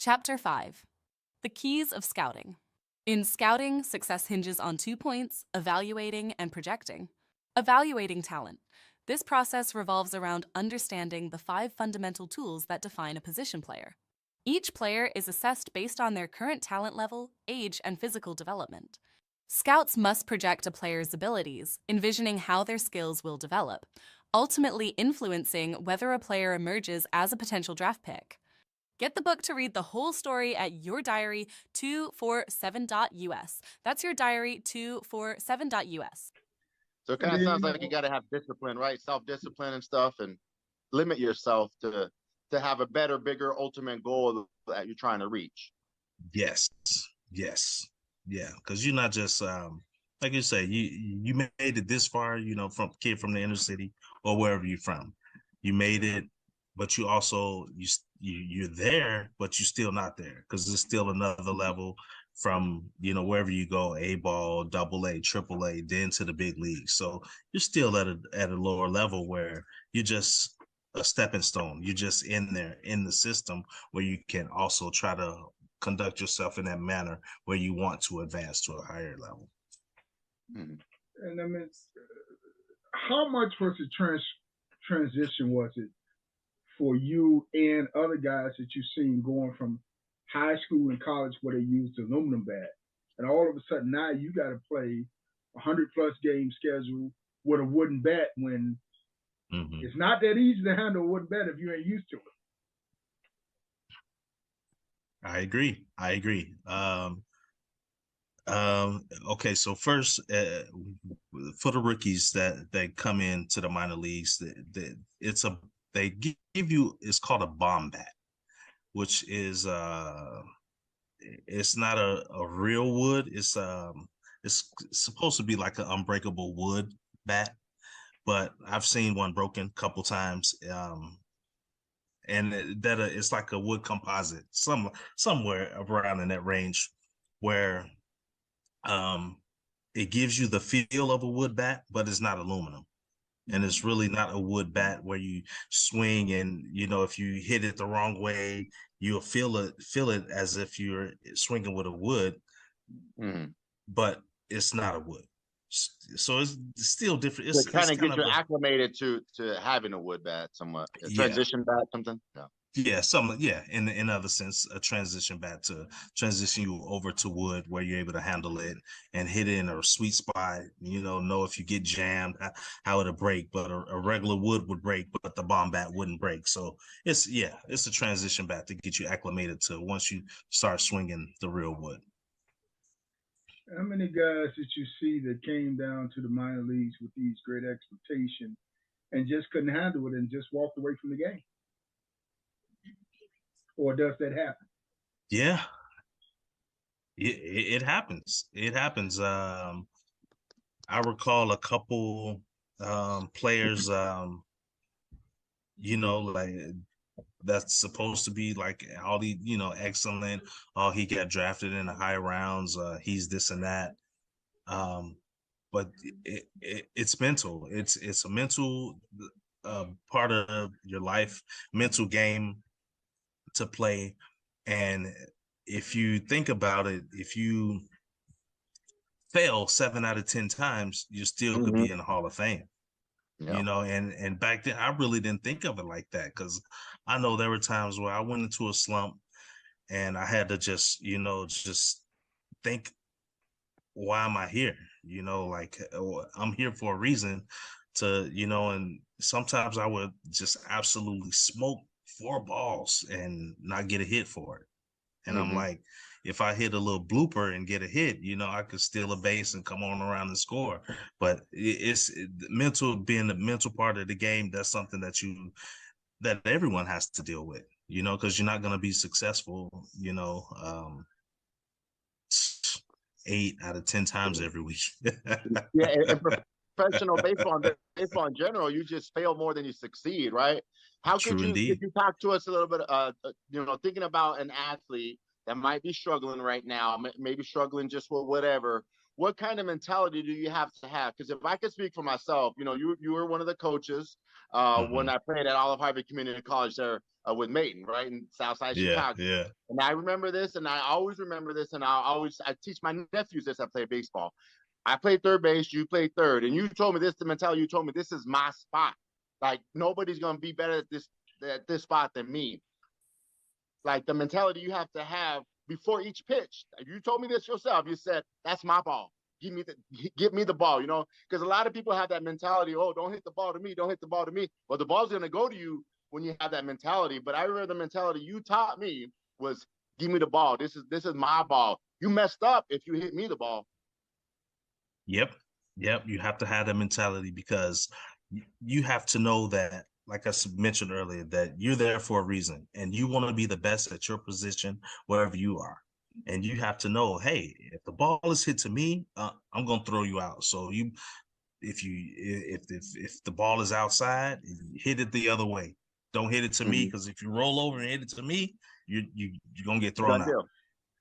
Chapter 5. The Keys of Scouting. In scouting, success hinges on 2 points: evaluating and projecting. Evaluating talent. This process revolves around understanding the 5 fundamental tools that define a position player. Each player is assessed based on their current talent level, age, and physical development. Scouts must project a player's abilities, envisioning how their skills will develop, ultimately influencing whether a player emerges as a potential draft pick. Get the book to read the whole story at yourdiary247.us. That's your diary247.us. So it kind of sounds like you got to have discipline, right? Self-discipline and stuff, and limit yourself to have a better, bigger, ultimate goal that you're trying to reach. Yes. Yeah, because you're not just like you say, you made it this far, from the inner city or wherever you're from. You made it, but you also you're there, but you're still not there, because there's still another level from wherever you go, A ball, double A, triple A, then to the big league. So you're still at a lower level where you're just a stepping stone. You're just in there in the system where you can also try to conduct yourself in that manner where you want to advance to a higher level. And I mean, how much was the transition was it for you and other guys that you've seen going from high school and college where they used the aluminum bat, and all of a sudden now you got to play 100+ game schedule with a wooden bat when it's not that easy to handle a wooden bat if you ain't used to it. I agree. Okay, so first, for the rookies that come into the minor leagues, they give you, it's called a bomb bat, which is it's not a real wood. It's supposed to be like an unbreakable wood bat, but I've seen one broken a couple times. And it's like a wood composite, somewhere around in that range, where it gives you the feel of a wood bat, but it's not aluminum. And it's really not a wood bat where you swing and, if you hit it the wrong way, you'll feel it as if you're swinging with a wood, but it's not a wood. So it's still different. It kind of gets you acclimated to having a wood bat somewhat. A transition bat, something? No. Yeah, in other sense, a transition bat to transition you over to wood where you're able to handle it and hit it in a sweet spot, know if you get jammed, how it'll break. But a regular wood would break, but the bomb bat wouldn't break. So it's a transition bat to get you acclimated to once you start swinging the real wood. How many guys did you see that came down to the minor leagues with these great expectations and just couldn't handle it and just walked away from the game? Or does that happen? Yeah, it happens. It happens. I recall a couple players, like that's supposed to be like all the, excellent. Oh, he got drafted in the high rounds. He's this and that. But it's mental. It's a mental part of your life, mental game to play. And if you think about it, if you fail 7 out of 10 times, you still could be in the Hall of Fame. And back then I really didn't think of it like that, because I know there were times where I went into a slump and I had to just think, why am I here? I'm here for a reason to, and sometimes I would just absolutely smoke 4 balls and not get a hit for it. And I'm like, if I hit a little blooper and get a hit, I could steal a base and come on around and score. But it's mental, being the mental part of the game. That's something that everyone has to deal with, because you're not going to be successful, 8 out of 10 times every week. And professional baseball in general, you just fail more than you succeed, right? How could you talk to us a little bit, thinking about an athlete that might be struggling right now, maybe struggling just with whatever. what kind of mentality do you have to have? Because if I could speak for myself, you know, you were one of the coaches when I played at Olive Harvey Community College there with Mayton, right, in Southside Chicago. Yeah. And I remember this, and I always remember this, and I teach my nephews this. I play baseball. I played third base, you played third, and you told me this, the mentality. You told me this is my spot. Like nobody's gonna be better at this spot than me. Like the mentality you have to have before each pitch. You told me this yourself. You said, that's my ball. Give me the ball, you know, because a lot of people have that mentality. Oh, don't hit the ball to me. Don't hit the ball to me. Well, the ball's going to go to you when you have that mentality. But I remember the mentality you taught me was, give me the ball. This is my ball. You messed up if you hit me the ball. Yep. You have to have that mentality because you have to know that, like I mentioned earlier, that you're there for a reason and you want to be the best at your position wherever you are. And you have to know, hey, if the ball is hit to me, I'm going to throw you out. So if the ball is outside, hit it the other way. Don't hit it to me, because if you roll over and hit it to me, you're going to get thrown out.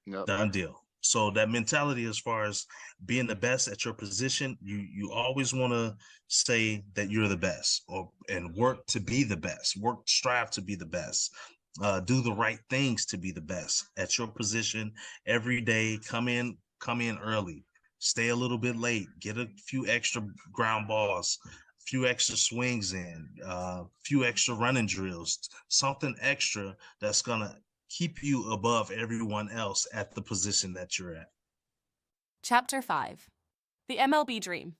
Yep. Done deal. So that mentality, as far as being the best at your position, you always want to say that you're the best, and work to be the best. Strive to be the best. Do the right things to be the best at your position every day. Come in early. Stay a little bit late. Get a few extra ground balls, a few extra swings in, a few extra running drills. Something extra that's gonna keep you above everyone else at the position that you're at. Chapter 5. The MLB Dream.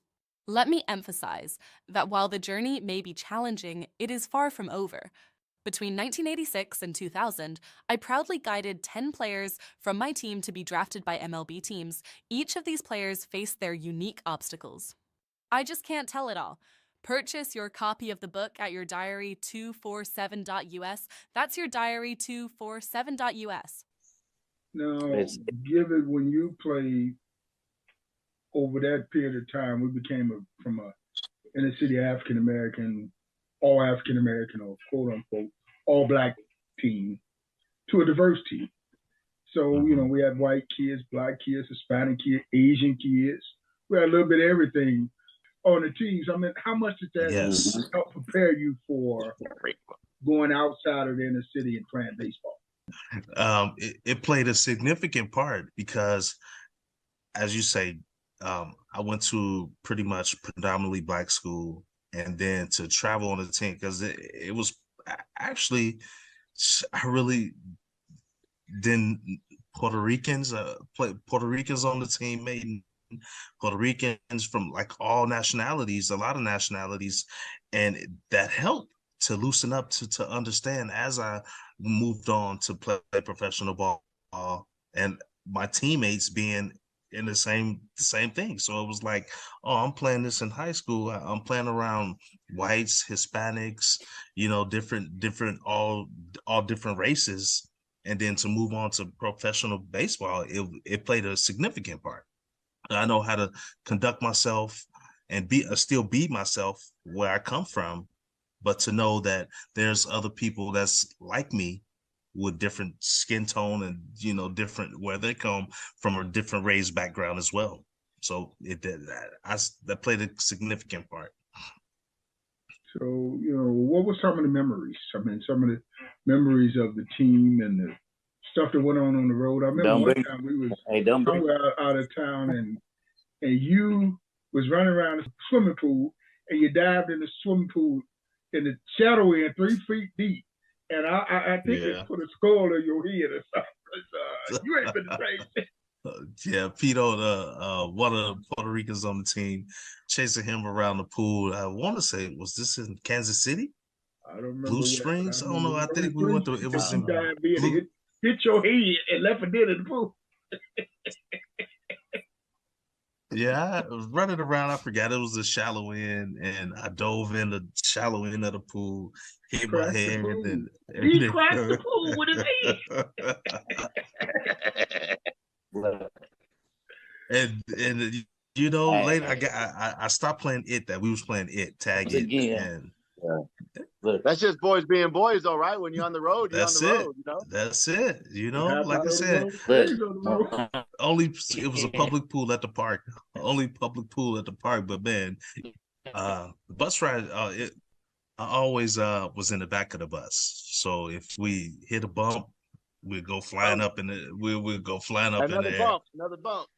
Let me emphasize that while the journey may be challenging, it is far from over. Between 1986 and 2000, I proudly guided 10 players from my team to be drafted by MLB teams. Each of these players faced their unique obstacles. I just can't tell it all. Purchase your copy of the book at your diary247.us. That's your diary247.us. Now, given when you played over that period of time, we became from a inner city African American, all African American, or quote unquote all black team to a diverse team. So you know, we had white kids, black kids, Hispanic kids, Asian kids. We had a little bit of everything on the teams. I mean, how much did that help prepare you for going outside of the inner city and playing baseball? It played a significant part because, as you say, I went to pretty much predominantly black school, and then to travel on the team, because it was actually, I really didn't Puerto Ricans on the team, made Puerto Ricans from like all nationalities, a lot of nationalities, and that helped to loosen up, to understand as I moved on to play professional ball, and my teammates being in the same thing. So it was like, oh, I'm playing this in high school. I'm playing around whites, Hispanics, you know, different all different races. And then to move on to professional baseball, it played a significant part. I know how to conduct myself and still be myself where I come from, but to know that there's other people that's like me with different skin tone and, you know, different, where they come from, a different raised background as well. So that played a significant part. So, you know, what were some of the memories? I mean, some of the memories of the team and the stuff that went on the road. I remember one time we was somewhere out of town, and you was running around the swimming pool, and you dived in the swimming pool in the shadow end 3 feet deep. And I think it put a skull in your head or something, because you ain't been the same. Yeah, Pito, one of the Puerto Ricans on the team, chasing him around the pool. I want to say, was this in Kansas City? I don't remember. Blue Springs? I don't know. I think we went to, it was in hit your head and left a dent in the pool. Yeah, I was running around. I forgot it was a shallow end, and I dove in the shallow end of the pool, hit my head, and he cracked the pool with his head. and you know, later I stopped playing it. That we was playing it, tag it, and Look, That's just boys being boys, though, right? When you're on the road, you're on the That's it. road, you know? That's it. You know, Half like out I on the said, road, look. days on the road. only it was a public pool at the park. Only public pool at the park. But man, the bus ride, I always was in the back of the bus. So if we hit a bump, we'd go flying Oh, up in the we'd go flying up in the another air. bump, another bump.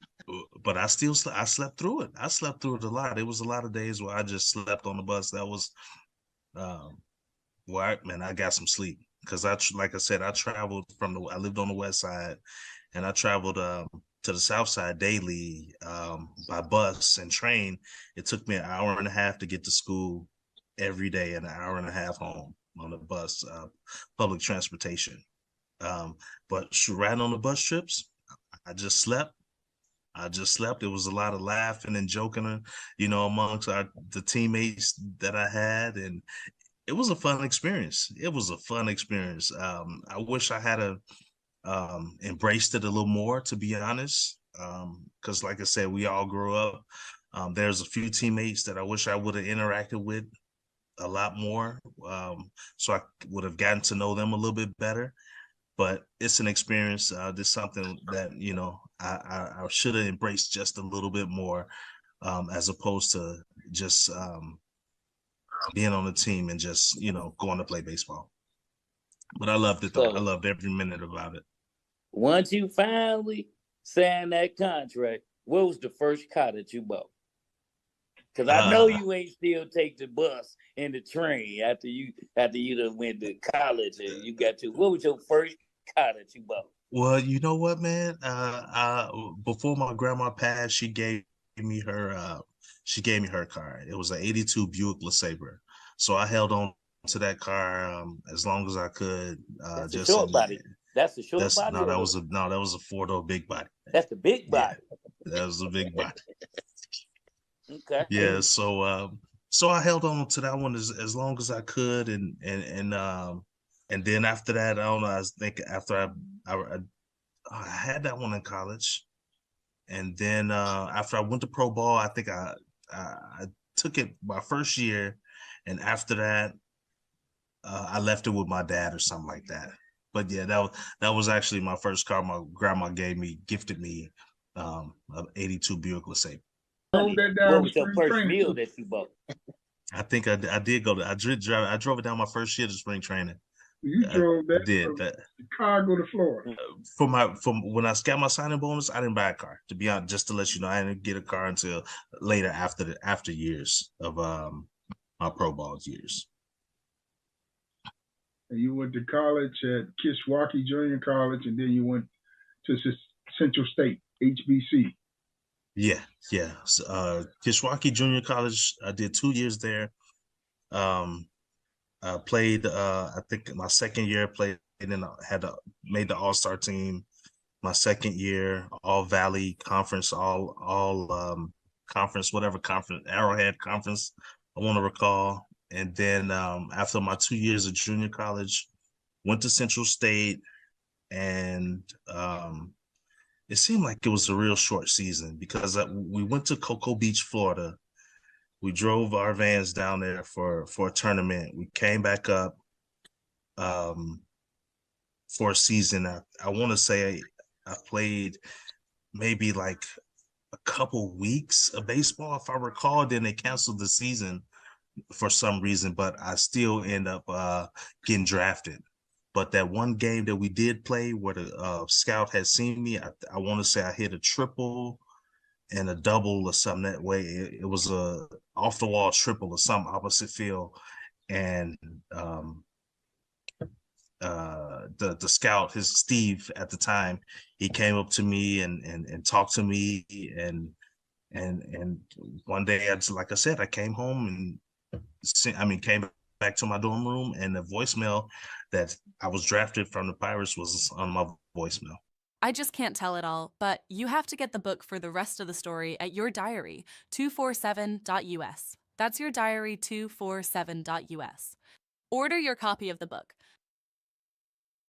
But I slept through it. I slept through it a lot. It was a lot of days where I just slept on the bus. That was where I got some sleep because like I said, I traveled I lived on the west side, and I traveled to the south side daily by bus and train. It took me an hour and a half to get to school every day and an hour and a half home on the bus, public transportation. But riding on the bus trips, I just slept. I just slept. It was a lot of laughing and joking, amongst the teammates that I had, and it was a fun experience. It was a fun experience. I wish I had embraced it a little more, to be honest, because like I said, we all grew up. There's a few teammates that I wish I would have interacted with a lot more, so I would have gotten to know them a little bit better. But it's an experience. This something that I should have embraced just a little bit more, as opposed to just being on the team and just going to play baseball. But I loved it though. I loved every minute about it. Once you finally signed that contract, what was the first car that you bought? Because I know you ain't still take the bus and the train after you done went to college and you got to. What was your first car that you bought? Well, you know what, man? Before my grandma passed, she gave me her car. It was an '82 Buick LeSabre. So I held on to that car as long as I could. That's the short body. That's the short body. No, that was a 4-door big body. That's the big body. Yeah, that was the big body. Okay. Yeah, so I held on to that one as long as I could, and then after that, I don't know. I was thinking after I had that one in college, and then after I went to pro ball, I think I took it my first year, and after that, I left it with my dad or something like that. But yeah, that was actually my first car. My grandma gifted me an '82 Buick LeSabre. Hold that down. What was your first meal that you bought? I think I did go to. I drove it down my first year to spring training. You drove that. I did that. Chicago to Florida. From when I got my signing bonus, I didn't buy a car. To be honest, just to let you know, I didn't get a car until later after years of my pro ball years. And you went to college at Kishwaukee Junior College, and then you went to Central State, HBC. Yeah. Kishwaukee Junior College, I did 2 years there. I played, I think my second year played and then made the All-Star team. My second year, All Valley Conference, all conference, whatever conference, Arrowhead Conference, I want to recall. And then after my 2 years of junior college, went to Central State, and it seemed like it was a real short season because we went to Cocoa Beach, Florida. We drove our vans down there for a tournament. We came back up for a season. I want to say I played maybe like a couple weeks of baseball, if I recall. Then they canceled the season for some reason, but I still end up getting drafted. But that one game that we did play where the scout had seen me, I want to say I hit a triple and a double or something that way. It was a off the wall triple or something opposite field, and the scout, his Steve at the time, he came up to me and talked to me, and one day, like I said, I came home and came back to my dorm room, and the voicemail that I was drafted from the Pirates was on my voicemail. I just can't tell it all, but you have to get the book for the rest of the story at Your Diary, 247.us. That's Your Diary, 247.us. Order your copy of the book.